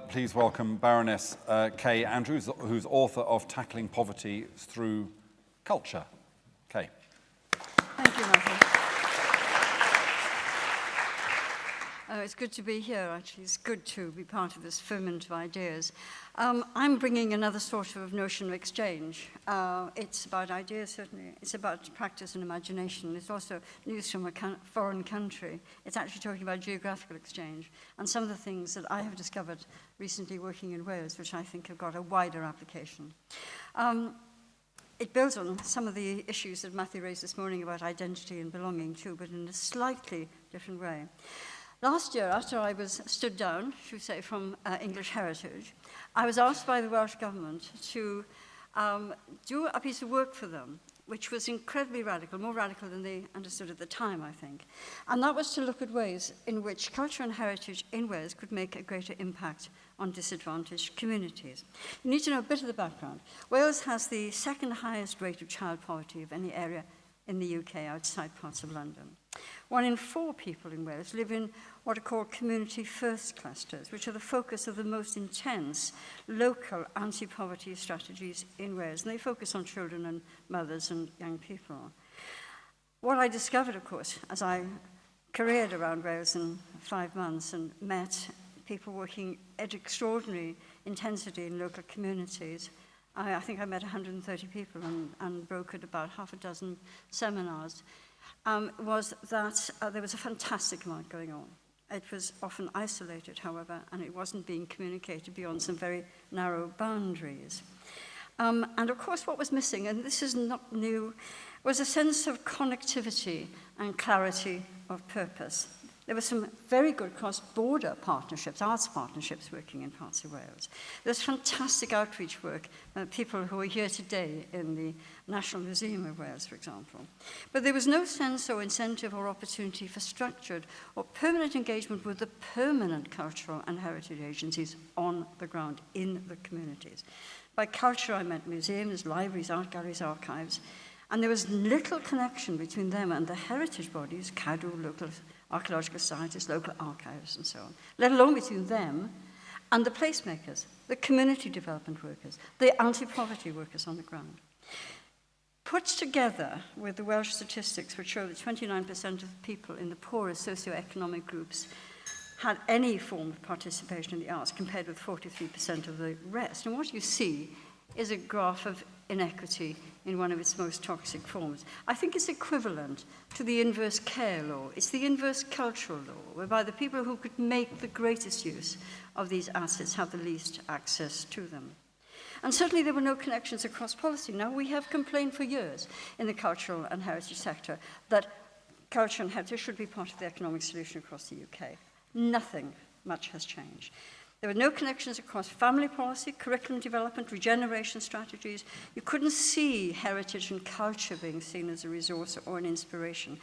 Please welcome Baroness Kay Andrews, who's author of Tackling Poverty Through Culture. Kay. Thank you, Matthew. It's good to be here, actually. It's good to be part of this ferment of ideas. I'm bringing another sort of notion of exchange. It's about ideas, certainly. It's about practice and imagination. It's also news from a foreign country. It's actually talking about geographical exchange and some of the things that I have discovered recently working in Wales, which I think have got a wider application. It builds on some of the issues that Matthew raised this morning about identity and belonging too, but in a slightly different way. Last year, after I was stood down, should we say, from English Heritage, I was asked by the Welsh Government to do a piece of work for them, which was incredibly radical, more radical than they understood at the time, I think. And that was to look at ways in which culture and heritage in Wales could make a greater impact on disadvantaged communities. You need to know a bit of the background. Wales has the second highest rate of child poverty of any area in the UK outside parts of London. 1 in 4 people in Wales live in what are called community first clusters, which are the focus of the most intense local anti-poverty strategies in Wales. And they focus on children and mothers and young people. What I discovered, of course, as I careered around Wales in 5 months and met people working at extraordinary intensity in local communities, I think I met 130 people and brokered about half a dozen seminars, was that there was a fantastic amount going on. It was often isolated, however, and it wasn't being communicated beyond some very narrow boundaries. And of course, what was missing, and this is not new, was a sense of connectivity and clarity of purpose. There were some very good cross-border partnerships, arts partnerships working in parts of Wales. There's fantastic outreach work, people who are here today in the National Museum of Wales, for example. But there was no sense or incentive or opportunity for structured or permanent engagement with the permanent cultural and heritage agencies on the ground in the communities. By culture, I meant museums, libraries, art galleries, archives, and there was little connection between them and the heritage bodies, CADW, local archaeological societies, local archives, and so on, let alone between them and the placemakers, the community development workers, the anti-poverty workers on the ground. Put together with the Welsh statistics, which show that 29% of people in the poorest socioeconomic groups had any form of participation in the arts, compared with 43% of the rest. And what you see is a graph of inequity in one of its most toxic forms. I think it's equivalent to the inverse care law. It's the inverse cultural law, whereby the people who could make the greatest use of these assets have the least access to them. And certainly there were no connections across policy. Now, we have complained for years in the cultural and heritage sector that culture and heritage should be part of the economic solution across the UK. Nothing much has changed. There were no connections across family policy, curriculum development, regeneration strategies. You couldn't see heritage and culture being seen as a resource or an inspiration.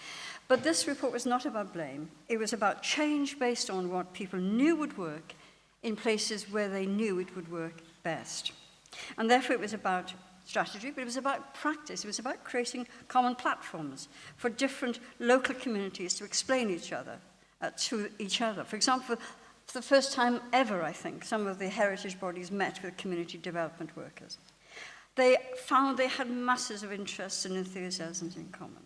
But this report was not about blame. It was about change based on what people knew would work in places where they knew it would work best. And therefore it was about strategy, but it was about practice. It was about creating common platforms for different local communities to explain to each other. For example, for the first time ever, I think, some of the heritage bodies met with community development workers. They found they had masses of interests and enthusiasms in common.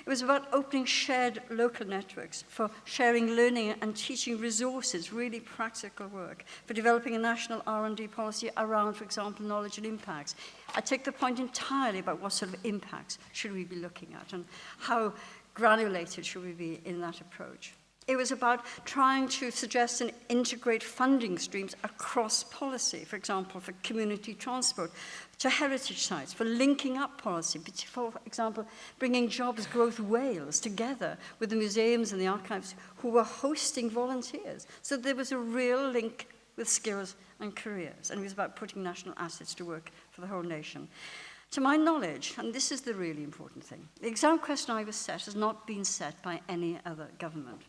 It was about opening shared local networks for sharing learning and teaching resources, really practical work, for developing a national R&D policy around, for example, knowledge and impacts. I take the point entirely about what sort of impacts should we be looking at and how granulated should we be in that approach. It was about trying to suggest and integrate funding streams across policy, for example, for community transport, to heritage sites, for linking up policy, for example, bringing Jobs Growth Wales together with the museums and the archives who were hosting volunteers. So there was a real link with skills and careers, and it was about putting national assets to work for the whole nation. To my knowledge, and this is the really important thing, the exam question I was set has not been set by any other government.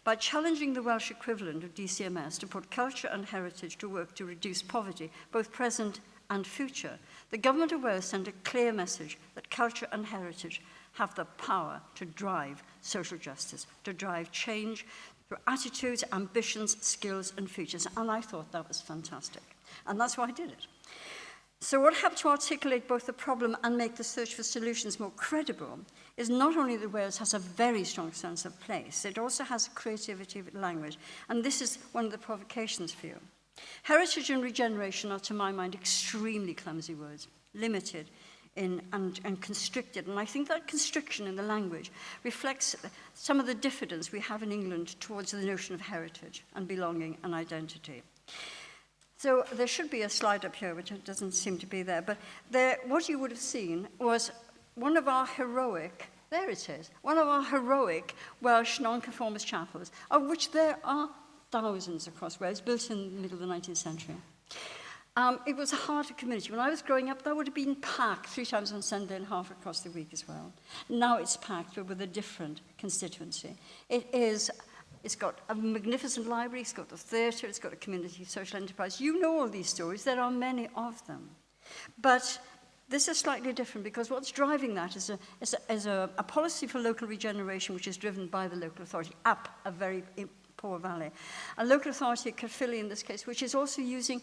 By challenging the Welsh equivalent of DCMS to put culture and heritage to work to reduce poverty, both present and future, the Government of Wales sent a clear message that culture and heritage have the power to drive social justice, to drive change, through attitudes, ambitions, skills, and features. And I thought that was fantastic. And that's why I did it. So what helped to articulate both the problem and make the search for solutions more credible is not only that Wales has a very strong sense of place, it also has creativity with language. And this is one of the provocations for you. Heritage and regeneration are, to my mind, extremely clumsy words, limited and constricted. And I think that constriction in the language reflects some of the diffidence we have in England towards the notion of heritage and belonging and identity. So there should be a slide up here, which doesn't seem to be there, but what you would have seen was one of our heroic, there it is, one of our heroic Welsh nonconformist chapels, of which there are thousands across Wales, built in the middle of the 19th century. It was a heart of community. When I was growing up, that would have been packed 3 times on Sunday and half across the week as well. Now it's packed with a different constituency. It's got a magnificent library, it's got a theatre, it's got a community social enterprise. You know all these stories, there are many of them. But this is slightly different because what's driving that is a policy for local regeneration which is driven by the local authority up a very poor valley. A local authority, Caerphilly in this case, which is also using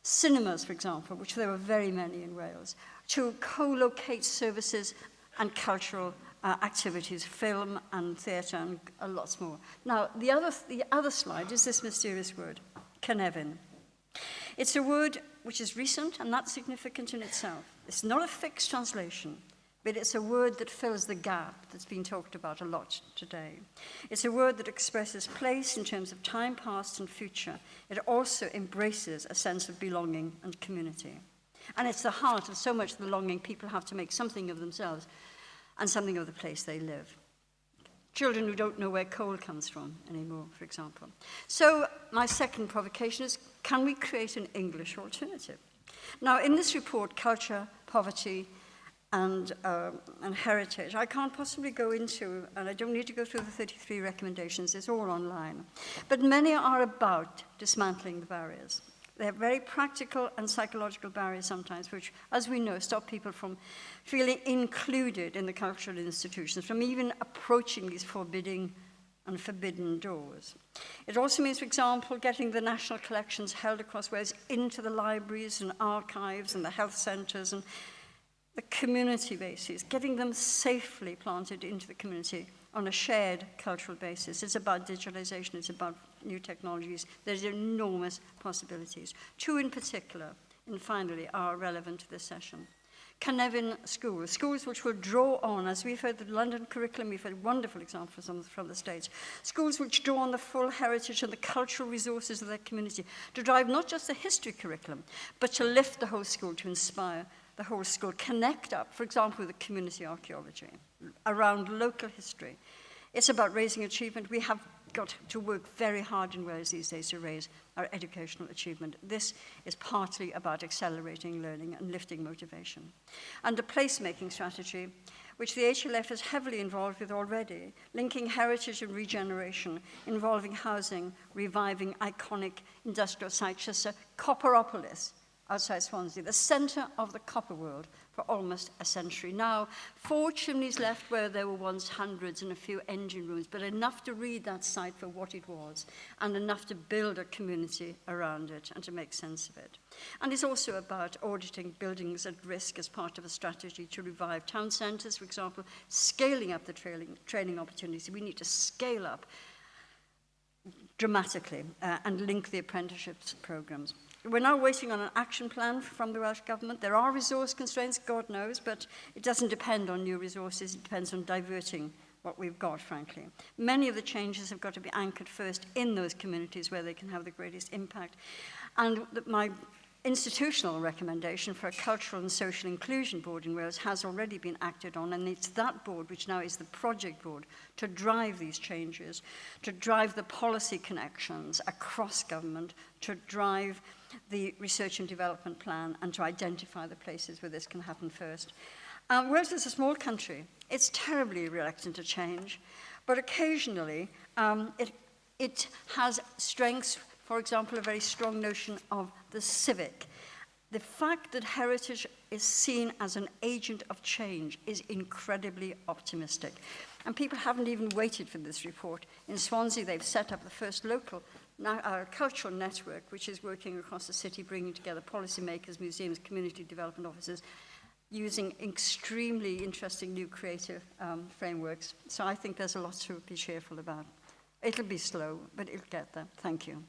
cinemas, for example, which there are very many in Wales, to co-locate services and cultural activities, film and theatre and lots more. Now, the other slide is this mysterious word, Cynefin. It's a word which is recent and that's significant in itself. It's not a fixed translation, but it's a word that fills the gap that's been talked about a lot today. It's a word that expresses place in terms of time past and future. It also embraces a sense of belonging and community. And it's the heart of so much of the longing people have to make something of themselves and something of the place they live. Children who don't know where coal comes from anymore, for example. So my second provocation is, can we create an English alternative? Now, in this report, Culture, Poverty, and Heritage, I can't possibly go into, and I don't need to go through the 33 recommendations, it's all online. But many are about dismantling the barriers. They're very practical and psychological barriers sometimes, which, as we know, stop people from feeling included in the cultural institutions, from even approaching these forbidding and forbidden doors. It also means, for example, getting the national collections held across Wales into the libraries and archives and the health centres and the community bases, getting them safely planted into the community on a shared cultural basis. It's about digitalization, it's about new technologies. There's enormous possibilities. 2 in particular, and finally, are relevant to this session. Cynefin schools which will draw on, as we've heard the London curriculum, we've had wonderful examples from the States, schools which draw on the full heritage and the cultural resources of their community to drive not just the history curriculum, but to lift the whole school, to inspire the whole school, connect up, for example, with the community archaeology, around local history. It's about raising achievement. We have got to work very hard in Wales these days to raise our educational achievement. This is partly about accelerating learning and lifting motivation. And a placemaking strategy, which the HLF is heavily involved with already, linking heritage and regeneration, involving housing, reviving iconic industrial sites, such as Copperopolis, outside Swansea, the centre of the copper world for almost a century. Now, 4 chimneys left where there were once hundreds and a few engine rooms, but enough to read that site for what it was and enough to build a community around it and to make sense of it. And it's also about auditing buildings at risk as part of a strategy to revive town centres, for example, scaling up the training opportunities. We need to scale up dramatically and link the apprenticeships programmes. We're now waiting on an action plan from the Welsh Government. There are resource constraints, God knows, but it doesn't depend on new resources. It depends on diverting what we've got, frankly. Many of the changes have got to be anchored first in those communities where they can have the greatest impact. And my institutional recommendation for a cultural and social inclusion board in Wales has already been acted on, and it's that board, which now is the project board, to drive these changes, to drive the policy connections across government, to drive the research and development plan, and to identify the places where this can happen first. Wales is a small country. It's terribly reluctant to change, but occasionally it has strengths. For example, a very strong notion of the civic. The fact that heritage is seen as an agent of change is incredibly optimistic. And people haven't even waited for this report. In Swansea, they've set up the first local cultural network, which is working across the city, bringing together policymakers, museums, community development officers, using extremely interesting new creative frameworks. So I think there's a lot to be cheerful about. It'll be slow, but it'll get there. Thank you.